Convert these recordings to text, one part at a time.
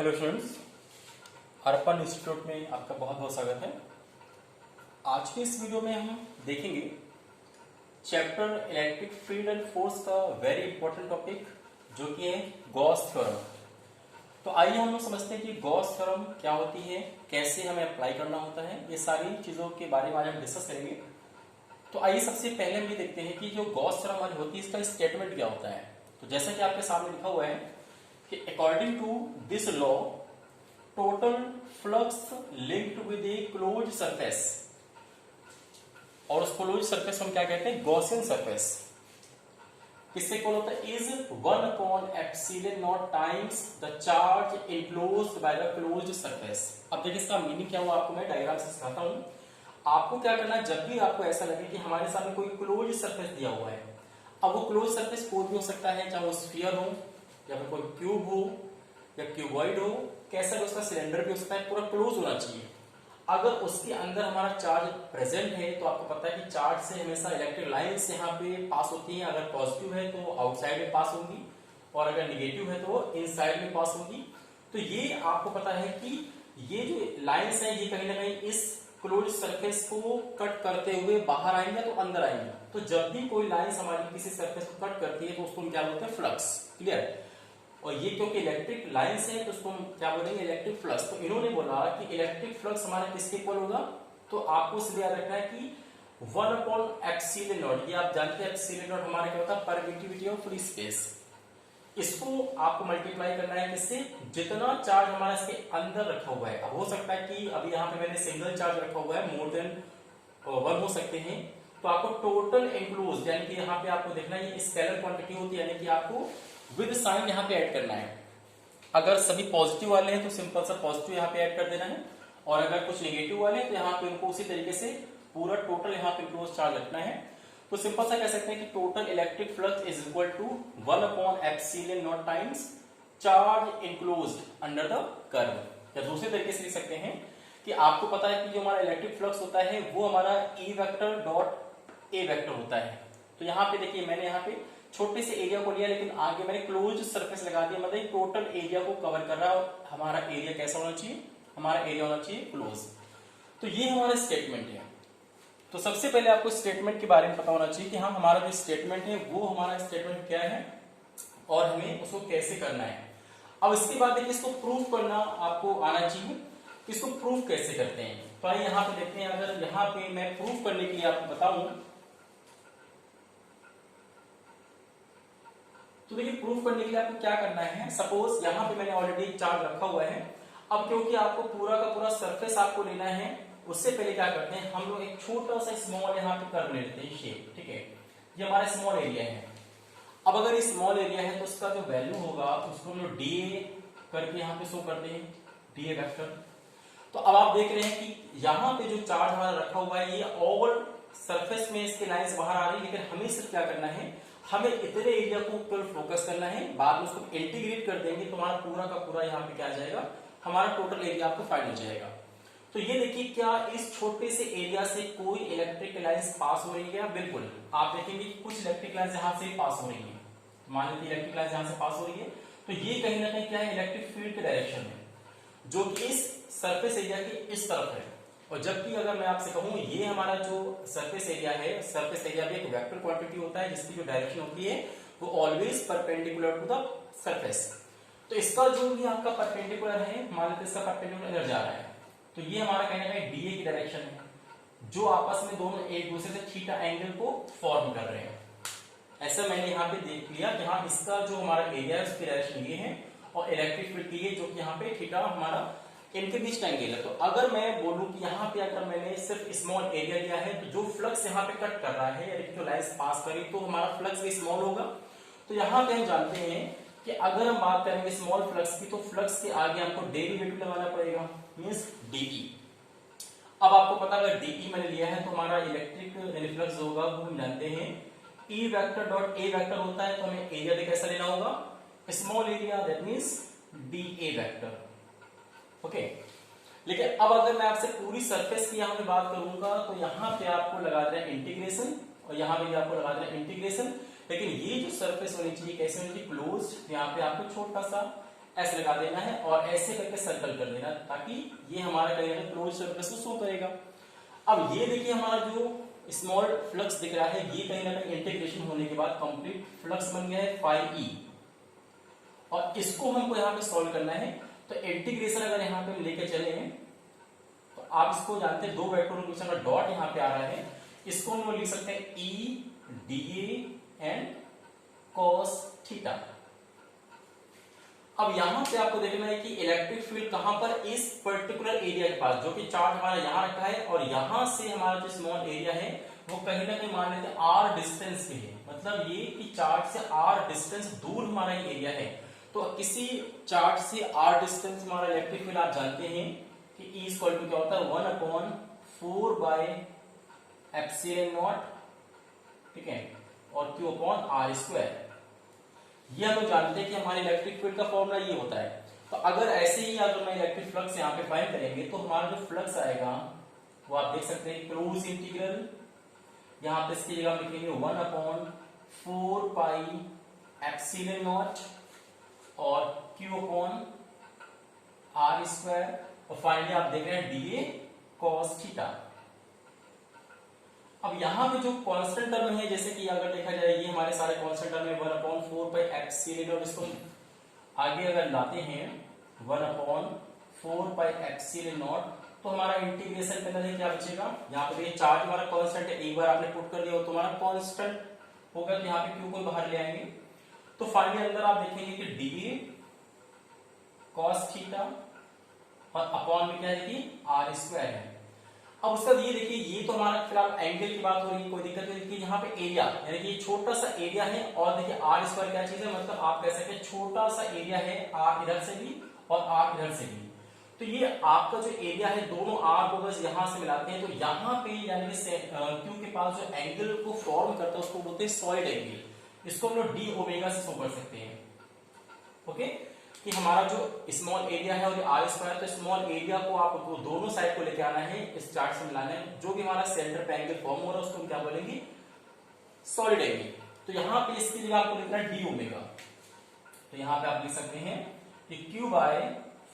Hello students, Harappan institute में आपका बहुत बहुत स्वागत है। आज के इस वीडियो में हम देखेंगे chapter electric field and force का वेरी इंपॉर्टेंट टॉपिक जो कि है गॉस थ्योरम। तो आइए हम लोग समझते हैं कि गॉस थ्योरम क्या होती है, कैसे हमें अप्लाई करना होता है, ये सारी चीजों के बारे में आज हम डिस्कस करेंगे। तो आइए सबसे पहले हम ये देखते हैं कि जो गॉस थ्योरम हमारी होती है इसका स्टेटमेंट क्या होता है। तो जैसा कि आपके सामने लिखा हुआ है कि according to this law total flux linked with a close surface, और उस क्लोज सरफेस को हम क्या कहते हैं, गॉसियन सरफेस। किससे कौन होता है, is 1/ε0 times the charge enclosed by the closed surface. अब देखिए इसका मीनिंग क्या हुआ, आपको मैं डायग्राम से सिखाता हूं। आपको क्या करना है, जब भी आपको ऐसा लगे कि हमारे सामने कोई क्लोज सरफेस दिया हुआ है, अब वो क्लोज सरफेस कोई भी हो सकता है, चाहे वो स्फीयर हो या फिर कोई क्यूब हो या क्यूबॉइड हो, कैसा भी उसका सिलेंडर भी हो सकता है, पूरा क्लोज होना चाहिए। अगर उसके अंदर हमारा चार्ज प्रेजेंट है तो आपको पता है कि चार्ज से हमेशा इलेक्ट्रिक लाइंस यहाँ पे पास होती हैं। अगर पॉजिटिव है तो आउटसाइड में पास होगी और अगर निगेटिव है तो इनसाइड में पास होगी। तो ये आपको पता है कि ये जो लाइंस है ये कहीं ना कहीं इस क्लोज सरफेस को कट करते हुए बाहर आएंगे तो अंदर आएंगे। तो जब भी कोई लाइंस हमारी किसी सरफेस को कट करती है तो उसको हम क्या बोलते हैं, फ्लक्स। क्लियर। और ये क्योंकि इलेक्ट्रिक लाइंस है तो उसको हम क्या बोलेंगे, इलेक्ट्रिक फ्लक्स। तो इन्होंने बोला कि इलेक्ट्रिक फ्लक्स हमारा किसके इक्वल होगा, तो आपको इसलिए याद रखना है कि 1/ε0। ये आप जानते हैं ε0 हमारा क्या होता है, परमिटिविटी ऑफ फ्री स्पेस। इसको आपको मल्टीप्लाई करना है किससे, जितना चार्ज हमारा इसके अंदर रखा हुआ है। अब हो सकता है कि अभी यहाँ पे मैंने सिंगल चार्ज रखा हुआ है, मोर देन 1 हो सकते हैं। तो आपको टोटल एंक्लोज यानी कि यहाँ पे आपको देखना है ये स्केलर क्वांटिटी होती है, यानी कि आपको विद साइन यहाँ पे ऐड करना है। अगर सभी पॉजिटिव वाले हैं तो सिंपल सा पॉजिटिव यहाँ पे ऐड कर देना है, और अगर कुछ नेगेटिव वाले हैं तो यहाँ पे उनको उसी तरीके से पूरा टोटल यहाँ पे क्लोज चार्ज रखना है। तो सिंपल सा कह सकते हैं कि total electric flux is equal to 1/ε0 times charge enclosed under the curve. या दूसरे तरीके से लिख सकते हैं कि आपको पता है कि जो हमारा इलेक्ट्रिक फ्लक्स होता है वो हमारा E vector dot A vector होता है। तो यहाँ पे देखिए मैंने यहाँ पे छोटे से एरिया को लिया, लेकिन आगे मैंने क्लोज सरफेस लगा दिया, मतलब टोटल एरिया को कवर कर रहा है। और हमारा एरिया कैसा होना चाहिए, हमारा एरिया होना चाहिए क्लोज। तो ये हमारा स्टेटमेंट है। तो सबसे पहले आपको स्टेटमेंट के बारे में पता होना चाहिए कि हाँ हमारा जो स्टेटमेंट है वो हमारा स्टेटमेंट क्या है और हमें उसको कैसे करना है। अब इसके बाद देखिए इसको प्रूफ करना आपको आना चाहिए। इसको प्रूफ कैसे करते हैं, तो आइए यहाँ पे देखते हैं। अगर यहाँ पे मैं प्रूफ करने के लिए आपको बताऊं तो देखिए प्रूफ करने के लिए आपको क्या करना है, सपोज यहाँ पे मैंने ऑलरेडी चार्ज रखा हुआ है। अब क्योंकि आपको पूरा का पूरा सरफेस आपको लेना है, उससे पहले क्या करते हैं हम लोग एक छोटा सा स्मॉल यहाँ पे कर्व लेते हैं शेप। ठीक है, ये हमारा स्मॉल एरिया है। अब अगर ये स्मॉल एरिया है तो उसका जो वैल्यू होगा उसको हम लोग DA करके यहाँ पे शो करते हैं, DA वेक्टर। तो अब आप देख रहे हैं कि यहाँ पे जो चार्ज हमारा रखा हुआ है ये ऑल सरफेस में इसके लाइंस बाहर आ रही है, लेकिन हमें सिर्फ क्या करना है, हमें इतने एरिया को केवल फोकस करना है। बाद में उसको इंटीग्रेट कर देंगे तो हमारा पूरा का पूरा यहाँ पे क्या आ जाएगा, हमारा टोटल एरिया आपको फाइंड हो जाएगा। तो ये देखिए क्या इस छोटे से एरिया से कोई इलेक्ट्रिक लाइंस पास हो रही है, बिल्कुल। आप देखेंगे कुछ इलेक्ट्रिक लाइंस यहाँ से पास हो रही है, मान लीजिए इलेक्ट्रिक लाइंस यहाँ से पास हो रही है। तो ये कहीं ना कहीं क्या है, इलेक्ट्रिक फील्ड के डायरेक्शन में, जो कि इस सरफेस एरिया की इस तरफ है। और जबकि अगर मैं आपसे कहूं ये हमारा जो सरफेस एरिया है, सरफेस एरिया भी एक वेक्टर क्वांटिटी होता है जिसकी जो डायरेक्शन होती है वो always perpendicular to the surface. तो इसका जो भी आपका परपेंडिकुलर है, मान लीजिए इसका परपेंडिकुलर इधर जा रहा है, तो ये हमारा कहने का DA की डायरेक्शन है, जो आपस में दोनों एक दूसरे से थीटा एंगल को फॉर्म कर रहे हैं। ऐसा मैंने यहाँ पे देख लिया कि हाँ इसका जो हमारा एरिया है उसकी डायरेक्शन ये है और इलेक्ट्रिक फील्ड की है जो कि यहाँ पे थीटा हमारा इनके बीच का एंगल है। तो अगर मैं बोलूं कि यहाँ पे अगर मैंने सिर्फ स्मॉल एरिया लिया है तो जो फ्लक्स यहाँ पे कट कर रहा है यानी जो लाइंस पास करी तो हमारा फ्लक्स भी स्मॉल होगा। तो यहाँ पे हम जानते हैं कि अगर हम बात करेंगे स्मॉल फ्लक्स की तो फ्लक्स के आगे हमको डेरिवेटिव लगाना पड़ेगा, मींस DE। अब आपको पता अगर DE मैंने लिया है तो हमारा इलेक्ट्रिक रिफ्लक्स होगा वो हम जानते हैं E vector dot A vector होता है। तो हमें एरिया भी कैसा लेना होगा, small area, that means DA vector. Okay, लेकिन अब अगर मैं आपसे पूरी सरफेस की यहाँ पे बात करूंगा तो यहाँ पे आपको लगा देना इंटीग्रेशन और यहाँ पे भी आपको लगा देना इंटीग्रेशन। लेकिन ये जो सरफेस होनी चाहिए कैसे होनी चाहिए, क्लोज्ड। यहाँ पे आपको छोटा सा ऐसे लगा देना है और ऐसे करके सर्कल कर देना ताकि ये हमारा कहीं ना क्लोज सरफेस को शो करेगा। अब ये देखिए हमारा जो स्मॉल फ्लक्स दिख रहा है ये कहीं ना कहीं इंटीग्रेशन होने के बाद कंप्लीट फ्लक्स बन गया है फाई ई, और इसको हमको यहाँ पे सॉल्व करना है। तो इंटीग्रेशन अगर यहाँ पे लेके चले तो आप इसको जानते हैं, दो वेक्टर इक्वेशन का डॉट यहाँ पे आ रहा है, इसको हम लिख सकते हैं E D and cos theta. अब यहां पे आपको देखना है कि इलेक्ट्रिक फील्ड कहां पर, इस पर्टिकुलर एरिया के पास, जो कि चार्ज हमारा यहां रखा है, और यहां से हमारा जो स्मॉल एरिया है वो कहीं ना कहीं मान लेते हैं आर डिस्टेंस पे है, मतलब ये कि चार्ज से आर डिस्टेंस दूर हमारा ये एरिया है। तो किसी चार्ज से आर डिस्टेंस हमारा इलेक्ट्रिक फील्ड आप जानते हैं कि E इक्वल टू क्या होता है 1/4 बाय एप्सिलॉन नॉट, ठीक है, और Q अपॉन आर स्क्वायर। ये हम लोग जानते हैं कि हमारे इलेक्ट्रिक फील्ड का फॉर्मूला ये होता है। तो अगर ऐसे ही अगर मैं इलेक्ट्रिक फ्लक्स यहाँ पे फाइंड करेंगे तो हमारा जो फ्लक्स आएगा वो आप देख सकते हैं क्लोज इंटीग्रल, यहाँ पे इसकी जगह लिखेंगे 1/4 पाई एप्सिलॉन नॉट और Q अपॉन आर स्क्वायर, और फाइनली आप देख रहे हैं डीए कॉस थीटा। अब यहाँ पे जो कांस्टेंट टर्म है, जैसे कि अगर देखा जाए ये हमारे सारे कांस्टेंट टर्म है 1/4 पाई एप्सिलॉन, और इसको आगे अगर लाते हैं 1/4 पाई एप्सिलॉन नॉट, तो हमारा इंटीग्रेशन करना है क्या बचेगा, यहाँ पे ये चार्ज हमारा कांस्टेंट है, एक बार आपने पुट कर दिया तो हमारा कांस्टेंट होगा, तो यहाँ पे क्यू को बाहर ले आएंगे, तो फाइनली अंदर आप देखेंगे कि डीए कॉस थीटा और अपॉन में क्या है कि आर स्क्वायर है। अब उसका ये देखिए, ये तो हमारा फिलहाल एंगल की बात हो रही है, कोई दिक्कत नहीं, देखिए यहाँ पे एरिया यानी कि छोटा सा एरिया है, और देखिए आर स्क्वायर क्या चीज है, मतलब आप कह सकते हैं छोटा सा एरिया है, आर इधर से भी और आर इधर से भी। तो ये आपका जो एरिया है, दोनों आर को बस यहां से मिलाते हैं, तो यहाँ पे यानी कि क्यू के पास जो एंगल को फॉर्म करता है उसको बोलते हैं सॉलिड एंगल, इसको हम लोग डी ओमेगा से शो कर सकते हैं। ओके, कि हमारा जो स्मॉल एरिया है और आर स्क्वायर, तो स्मॉल एरिया को आपको दोनों साइड को लेके आना है, इस चार्ट से मिलाना है, जो भी हमारा सेंटर पे एंगल फॉर्म हो रहा है उसको हम क्या बोलेंगे, सॉलिड एंगल। तो यहाँ पे इसके लिए आपको लिखना है डी ओमेगा, तो यहाँ पे आप लिख सकते हैं कि Q by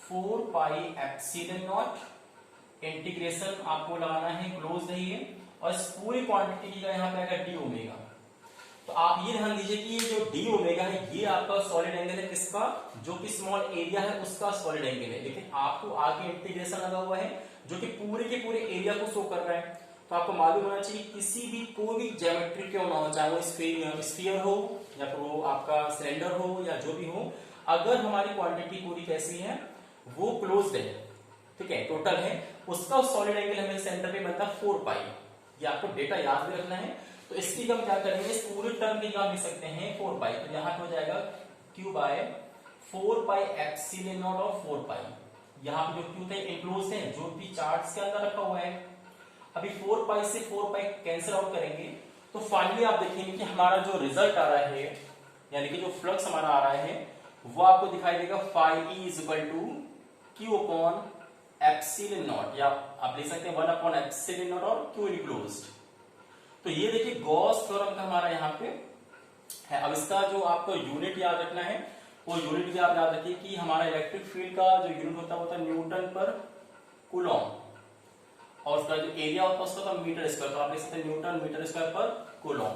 4 pi epsilon naught, integration आपको लगाना है क्लोज रहिए, और इस पूरी क्वांटिटी का यहाँ पे आएगा डी ओमेगा। तो आप ये ध्यान दीजिए कि ये जो डी ओमेगा है ये आपका सॉलिड एंगल है, किसका, जो कि स्मॉल एरिया है उसका सॉलिड एंगल है, लेकिन आपको आगे इंटीग्रेशन लगा हुआ है जो कि पूरे के पूरे एरिया को शो कर रहा है। तो आपको मालूम होना चाहिए किसी भी कोई भी ज्योमेट्री क्यों ना हो, चाहे वो स्फीयर हो या फिर वो आपका सिलेंडर हो या जो भी हो, अगर हमारी क्वांटिटी पूरी कैसी है, वो क्लोज्ड है, ठीक है, टोटल है, उसका सॉलिड एंगल हमें सेंटर पे बनता है 4 पाई। ये आपको डेटा याद भी रखना है। तो इसकी हम क्या करेंगे, इस पूरे टर्म की हम लिख सकते हैं 4 पाई, तो यहाँ पे हो जाएगा Q by 4 pi epsilon naught और 4 पाई, यहाँ पे जो Q थे इंक्लोज है, जो भी चार्ट के अंदर रखा हुआ है। अभी 4 पाई से 4 पाई कैंसिल आउट करेंगे, तो फाइनली आप देखेंगे कि हमारा जो रिजल्ट आ रहा है, यानी कि जो फ्लक्स हमारा आ रहा है, वो आपको दिखाई देगा phi E is equal to Q upon epsilon naught, या आप लिख सकते हैं 1 अपॉन एप्सिलॉन नॉट और Q इनक्लोज्ड। तो ये देखिए गॉस थ्योरम का हमारा यहाँ पे है। अब इसका जो आपको यूनिट याद रखना है, वो यूनिट भी आप याद रखिए कि हमारा इलेक्ट्रिक फील्ड का जो यूनिट होता है वो होता है न्यूटन पर कूलॉम, और उसका जो एरिया होता है उसका होता है मीटर स्क्वायर, तो आप लिख सकते हैं न्यूटन मीटर स्क्वायर पर कूलॉम।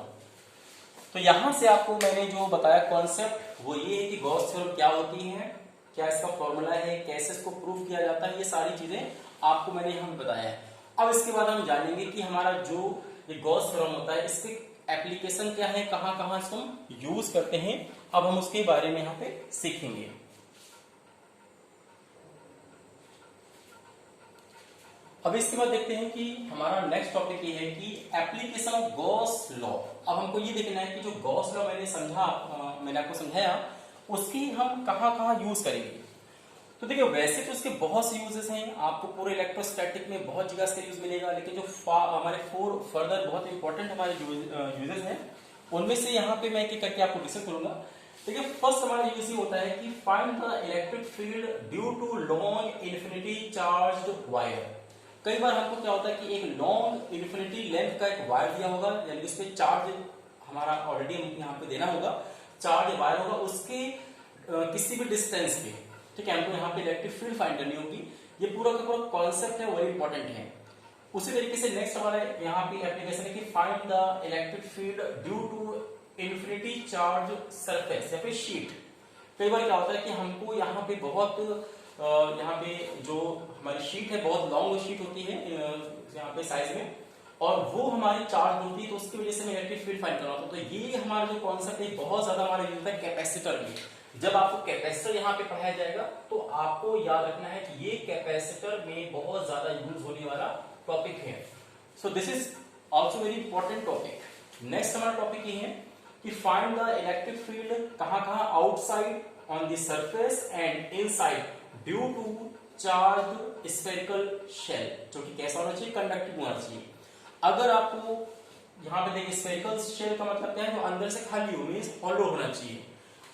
तो यहां से आपको मैंने जो बताया कॉन्सेप्ट वो ये है कि गॉस थ्योरम क्या होती है, क्या इसका फॉर्मूला है, कैसे इसको प्रूव किया जाता है, ये सारी चीजें आपको मैंने यहाँ बताया है। अब इसके बाद हम जानेंगे कि हमारा जो ये गॉस थ्योरम होता है इसके एप्लीकेशन क्या है, कहां कहां इसको हम यूज करते हैं, अब हम उसके बारे में यहाँ पे सीखेंगे। अब इसके बाद देखते हैं कि हमारा नेक्स्ट टॉपिक ये है कि एप्लीकेशन ऑफ गॉस लॉ। अब हमको ये देखना है कि जो गॉस लॉ मैंने आपको समझाया उसकी हम कहां कहां यूज करेंगे। तो देखिए वैसे तो उसके बहुत से यूजेस हैं, आपको पूरे इलेक्ट्रोस्टैटिक में बहुत जगह इसका यूज मिलेगा, लेकिन जो हमारे फर्दर बहुत इंपॉर्टेंट हमारे यूजेस हैं उनमें से यहाँ पे मैं एक करके आपको डिस्कस करूंगा। देखिए फर्स्ट हमारा यूज ये होता है कि find the electric field due to long infinity charged wire. कई बार हमको क्या होता है कि एक लॉन्ग इन्फिनिटी लेंथ का एक वायर दिया होगा, यानी उस पर चार्ज हमारा ऑलरेडी यहाँ पे देना होगा, चार्ज वायर होगा, उसके किसी भी डिस्टेंस पे ठीक है, हमको यहाँ पे इलेक्ट्रिक फील्ड फाइंड करनी होगी। ये पूरा का पूरा कॉन्सेप्ट है, वेरी इंपॉर्टेंट है। उसी तरीके से नेक्स्ट हमारा यहाँ पे एप्लीकेशन है कि find the electric field due to infinity charge surface या फिर शीट। कई बार क्या होता है कि हमको यहाँ पे बहुत यहाँ पे जो हमारी शीट है बहुत लॉन्ग शीट होती है यहाँ पे साइज में, और वो हमारी चार्ज होती है, तो उसकी वजह से मैं इलेक्ट्रिक फील्ड फाइंड कर रहा हूँ। तो ये हमारा जो कॉन्सेप्ट है बहुत ज्यादा हमारा यूज होता है कैपेसिटर में। जब आपको कैपेसिटर यहाँ पे पढ़ाया जाएगा तो आपको याद रखना है कि ये कैपेसिटर में बहुत ज्यादा यूज होने वाला टॉपिक है। So this is also very important topic. Next हमारा टॉपिक ये है कि फाइंड द इलेक्ट्रिक फील्ड कहाँ outside on the surface and inside due to charge spherical shell, जो कि कैसा होना चाहिए, कंडक्टिव होना चाहिए। अगर आपको यहाँ पे देखिए स्फेरिकल शेल का मतलब क्या है, जो अंदर से खाली हो, मींस हॉलो होना चाहिए।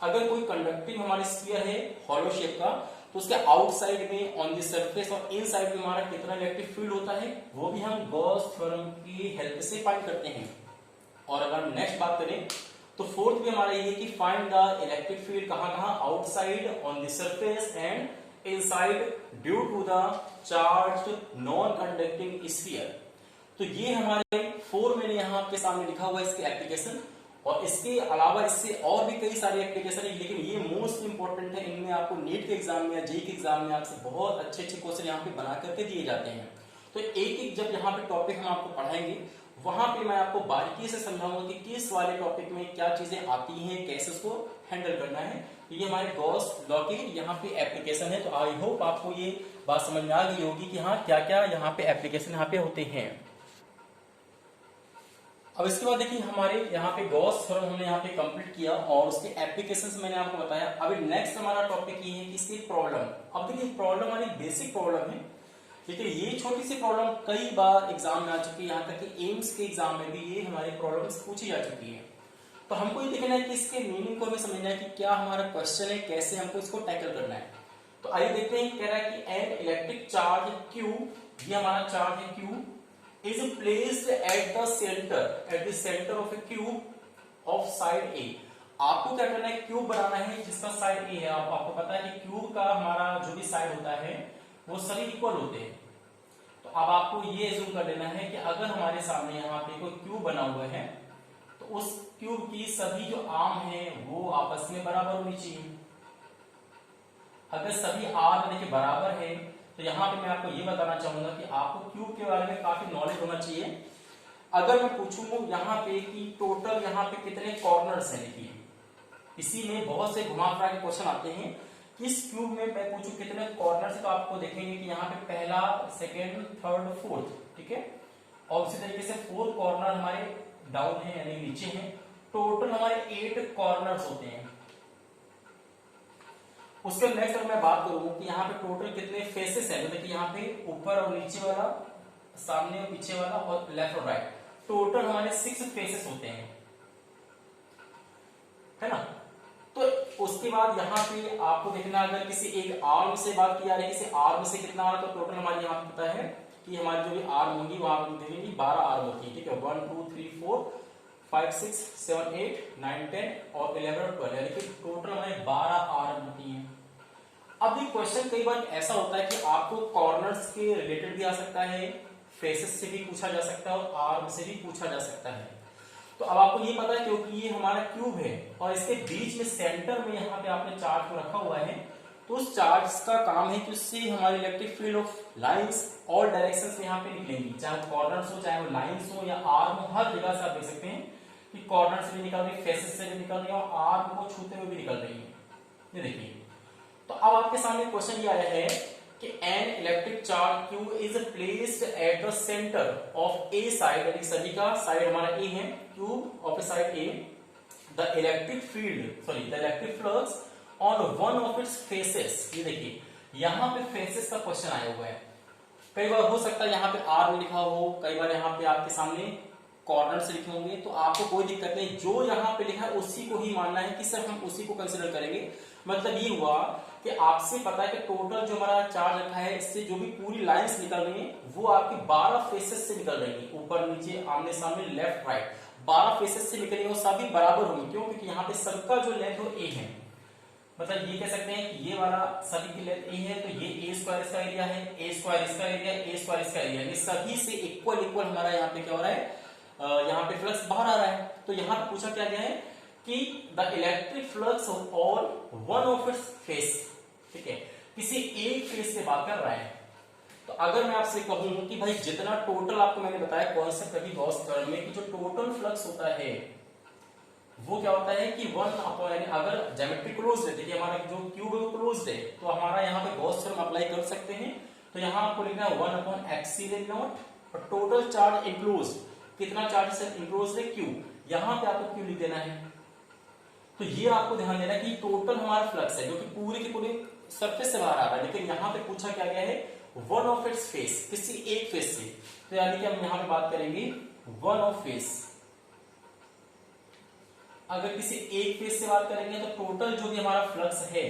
अगर कोई कंडक्टिव हमारे स्फीयर है हॉलो शेप का, तो उसके आउटसाइड में ऑन द सरफेस और इनसाइड में हमारा कितना इलेक्ट्रिक फील्ड होता है, वो भी हम गॉस थ्योरम की हेल्प से फाइंड करते हैं। और अगर हम नेक्स्ट बात करें तो फोर्थ भी हमारा ये है कि फाइंड द इलेक्ट्रिक फील्ड कहाँ outside on the surface and inside due to the charge non conducting sphere. तो ये हमारे 4 मैंने यहाँ आपके सामने लिखा हुआ है इसके एप्लीकेशन, और इसके अलावा इससे और भी कई सारे एप्लीकेशन है, लेकिन ये मोस्ट इंपॉर्टेंट है। इनमें आपको नीट के एग्जाम में या जेईई के एग्जाम में आपसे बहुत अच्छे क्वेश्चन यहाँ पे बना करके दिए जाते हैं। तो एक एक जब यहाँ पे टॉपिक हम आपको पढ़ाएंगे, वहां पे मैं आपको बारीकी से समझाऊंगा कि किस वाले टॉपिक में क्या चीजें आती हैं, कैसे उसको हैंडल करना है। ये हमारे गॉस लॉ के यहाँ पे एप्लीकेशन है। तो आई होप आपको ये बात समझ में आ गई होगी कि हाँ क्या क्या यहाँ पे एप्लीकेशन यहाँ पे होते हैं। अब इसके बाद देखिए हमारे यहाँ पे गॉस थ्योरम हमने यहाँ पे कंप्लीट किया और उसके एप्लीकेशंस मैंने आपको बताया। अभी नेक्स्ट हमारा टॉपिक ये है कि इसकी प्रॉब्लम। अब देखिए प्रॉब्लम हमारी बेसिक प्रॉब्लम है, ठीक है। ये छोटी सी प्रॉब्लम कई बार एग्जाम में आ चुकी है, यहाँ तक कि एम्स के एग्जाम में भी ये हमारी प्रॉब्लम्स पूछी जा चुकी है। तो हमको ये देखना है कि इसके मीनिंग को हमें समझना है कि क्या हमारा क्वेश्चन है, कैसे हमको इसको टैकल करना है। तो आइए देखते हैं, कह रहा है कि एन इलेक्ट्रिक चार्ज Q, ये हमारा चार्ज है Q, is placed at the center of a cube of side A। आपको क्या करना है, क्यूब बनाना है जिसका साइड A है। आपको पता है कि क्यूब का हमारा जो भी साइड होता है वो सभी इक्वल होते हैं। तो अब आपको ये एज्यूम कर लेना है कि अगर हमारे सामने यहाँ पे कोई क्यूब बना हुआ है तो उस क्यूब की सभी जो आर्म है वो आपस में बराबर होनी चाहिए। अगर सभी आर्म के बराबर है तो यहाँ पे मैं आपको ये बताना चाहूंगा कि आपको क्यूब के बारे में काफी नॉलेज होना चाहिए। अगर मैं पूछूं यहाँ पे कि टोटल यहाँ पे कितने कॉर्नर्स हैं, देखिए इसी में बहुत से घुमा फिरा के क्वेश्चन आते हैं। किस क्यूब में मैं पूछूं कितने कॉर्नर से, तो आपको देखेंगे कि यहाँ पे पहला, सेकेंड, थर्ड, फोर्थ, ठीक है। और उसी तरीके से 4 कॉर्नर हमारे डाउन है यानी नीचे हैं। टोटल हमारे 8 कॉर्नर्स होते हैं। उसके नेक्स्ट अगर मैं बात करूं कि यहाँ पे टोटल कितने फेसेस हैं, तो देखिए यहाँ पे ऊपर और नीचे वाला, सामने और पीछे वाला और लेफ्ट और राइट, टोटल हमारे 6 फेसेस होते हैं, है ना। तो उसके बाद यहाँ पे आपको देखना, अगर किसी एक आर्म से बात की जा रही है, किसी आर्म से कितना आ रहा है, तो टोटल हमारे यहाँ पे पता है कि हमारी जो भी आर्म होंगी वहां पर देखेंगे 12 आर्म होती है, ठीक है। 1 2 3 4 5 6 7 8 9 10 और 11 और 12, यानी कि टोटल हमारे 12 आर्म होती है। अब ये क्वेश्चन कई बार ऐसा होता है कि आपको कॉर्नर्स के रिलेटेड भी आ सकता है, फेसेस से भी पूछा जा सकता है और आर्म से भी पूछा जा सकता है। तो अब आपको ये पता है क्योंकि ये हमारा क्यूब है और इसके बीच में सेंटर में यहाँ पे आपने चार्ज को रखा हुआ है, तो उस चार्ज का काम है कि उससे हमारी electric field of lines all directions में यहाँ पे निकलेंगी, चाहे कॉर्नर्स हो, चाहे वो लाइंस हो या आर्म हो, हर जगह से आप देख सकते हैं कि कॉर्नर से भी निकल रही है, फेसेस से भी निकल रही है और आर्म को छूते हुए भी निकल रही है। ये देखिए, तो अब आपके सामने क्वेश्चन ये आया है कि an electric charge Q is placed at the centre of A side, यानी सभी का साइड हमारा ए है, cube of A side A, the electric flux on one of its faces. ये देखिए यहाँ पे फेसेस का क्वेश्चन आया हुआ है। कई बार हो सकता है यहाँ पे आर में लिखा हो, कई बार यहाँ पे आपके सामने कॉर्नर से लिखे होंगे, तो आपको कोई दिक्कत नहीं, जो यहाँ पे लिखा है उसी को ही मानना है कि सिर्फ हम उसी को कंसिडर करेंगे। मतलब ये हुआ कि आपसे पता है कि टोटल जो हमारा चार्ज रखा है, इससे जो भी पूरी लाइंस निकल रही है वो आपकी 12 फेसेस से निकल रही है, ऊपर नीचे आमने सामने लेफ्ट राइट 12 फेसेस से निकलेंगे, वो सभी बराबर होंगे। क्यों? क्योंकि यहाँ पे सबका जो लेंथ वो ए है, मतलब ये कह सकते हैं कि ये वाला सभी की लेंथ ए है, तो ये ए स्क्वायर इसका एरिया है, ए स्क्वायर इसका एरिया, ए स्क्वायर इसका एरिया, ये सभी से इक्वल इक्वल हमारा यहाँ पे क्या हो रहा है, यहाँ पे फ्लक्स बाहर आ रहा है। तो यहाँ पे पूछा क्या गया है कि the electric flux of all one of its face, ठीक है, किसी एक फेस से बात कर रहा है। तो अगर मैं आपसे कहूं कि भाई जितना टोटल, आपको मैंने बताया कॉन्सेप्ट अभी गॉस थ्योरम में कि जो टोटल फ्लक्स होता है वो क्या होता है कि 1 अपॉन, यानी अगर ज्योमेट्री क्लोज्ड है, देखिए हमारा जो क्यूब है वो क्लोज्ड है, तो हमारा यहाँ पे गॉस थ्योरम अप्लाई कर सकते हैं। तो यहाँ आपको लिखना है 1 अपॉन एप्सिलॉन नॉट और टोटल चार्ज इंक्लोज, कितना चार्ज इंक्लोज है, क्यू, यहाँ पे आपको क्यू लिख देना है। तो ये आपको ध्यान देना है कि टोटल हमारा फ्लक्स है जो कि पूरी की पूरी सरफेस से बाहर आ रहा है, लेकिन यहाँ पे पूछा क्या गया है, वन ऑफ इट्स फेस, किसी एक फेस से। तो यानी कि हम यहाँ पे बात करेंगे वन ऑफ फेस। अगर किसी एक फेस से बात करेंगे तो टोटल जो भी हमारा फ्लक्स है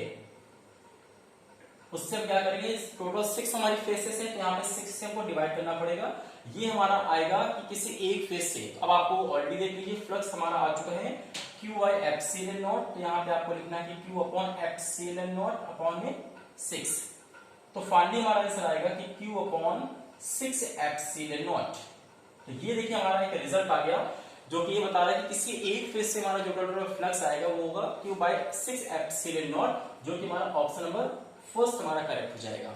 उससे हम क्या करेंगे, टोटल 6 हमारी फेसेस है, तो यहाँ पे 6 से हमको डिवाइड करना पड़ेगा। ये हमारा आएगा कि किसी एक फेस से। तो अब आपको ऑलरेडी देख लीजिए फ्लक्स हमारा आ चुका है क्यू बाई एप्सिलॉन नॉट, तो यहाँ पे आपको लिखना है कि Q upon epsilon not upon में 6। तो फाइनली हमारा आंसर आएगा कि क्यू अपॉन 6 एप्सिलॉन नॉट। तो ये देखिए हमारा एक रिजल्ट आ गया जो कि ये बता रहा है कि किसी एक फेस से हमारा जो टोटल फ्लक्स आएगा वो होगा क्यू बाई 6 एप्सिलॉन नॉट, जो कि हमारा ऑप्शन नंबर फर्स्ट हमारा करेक्ट हो जाएगा।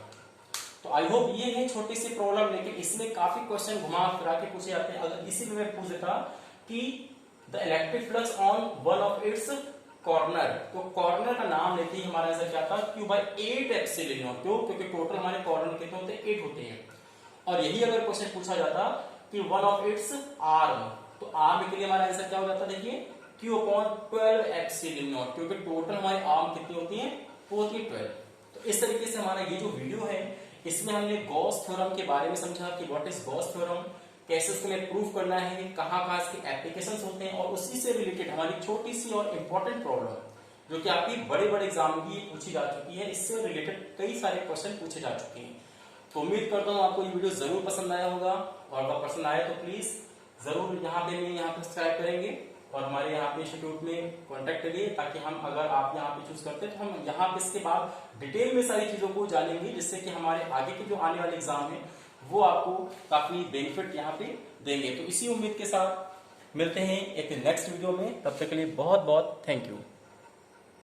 तो आई होप ये है छोटी सी प्रॉब्लम, लेकिन इसमें काफी क्वेश्चन घुमा फिरा के पूछे जाते हैं। अगर इसी में मैं पूछ देता कि the electric flux on one of its corner, तो कॉर्नर का नाम लेते ही हमारा आंसर क्या था, क्यू बाई 8 एप्सिलॉन नॉट। क्यों? क्योंकि टोटल हमारे कॉर्नर कितने होते हैं, 8 होते हैं। और यही अगर क्वेश्चन पूछा जाता कि वन ऑफ इट्स आर्म, तो आर्म के लिए हमारा आंसर क्या हो जाता, देखिए क्यू अपॉन 12 एप्सिलॉन नॉट, क्योंकि टोटल हमारे आर्म कितनी होती है, वो होती है 12। तो इस तरीके से हमारा ये जो वीडियो है इसमें हमने गॉस थ्योरम के बारे में समझा कि व्हाट इज गॉस थ्योरम, कैसे उसको हमें प्रूव करना है, कहाँ इसके एप्लीकेशंस होते हैं, और उसी से रिलेटेड हमारी छोटी सी और इंपॉर्टेंट प्रॉब्लम जो कि आपकी बड़े बड़े एग्जाम में पूछी जा चुकी है, इससे रिलेटेड कई सारे क्वेश्चन पूछे जा चुके हैं। तो उम्मीद करता हूँ आपको ये वीडियो जरूर पसंद आया होगा, और अगर पसंद आया तो प्लीज जरूर यहाँ पे सब्सक्राइब करेंगे और हमारे यहाँ पे इंस्टीट्यूट में कांटेक्ट करिए, ताकि हम, अगर आप यहाँ पे चूज करते हैं तो हम यहाँ पे इसके बाद डिटेल में सारी चीजों को जानेंगे, जिससे कि हमारे आगे के जो आने वाले एग्जाम है वो आपको काफी बेनिफिट यहाँ पे देंगे। तो इसी उम्मीद के साथ मिलते हैं एक नेक्स्ट वीडियो में, तब तक के लिए बहुत बहुत थैंक यू।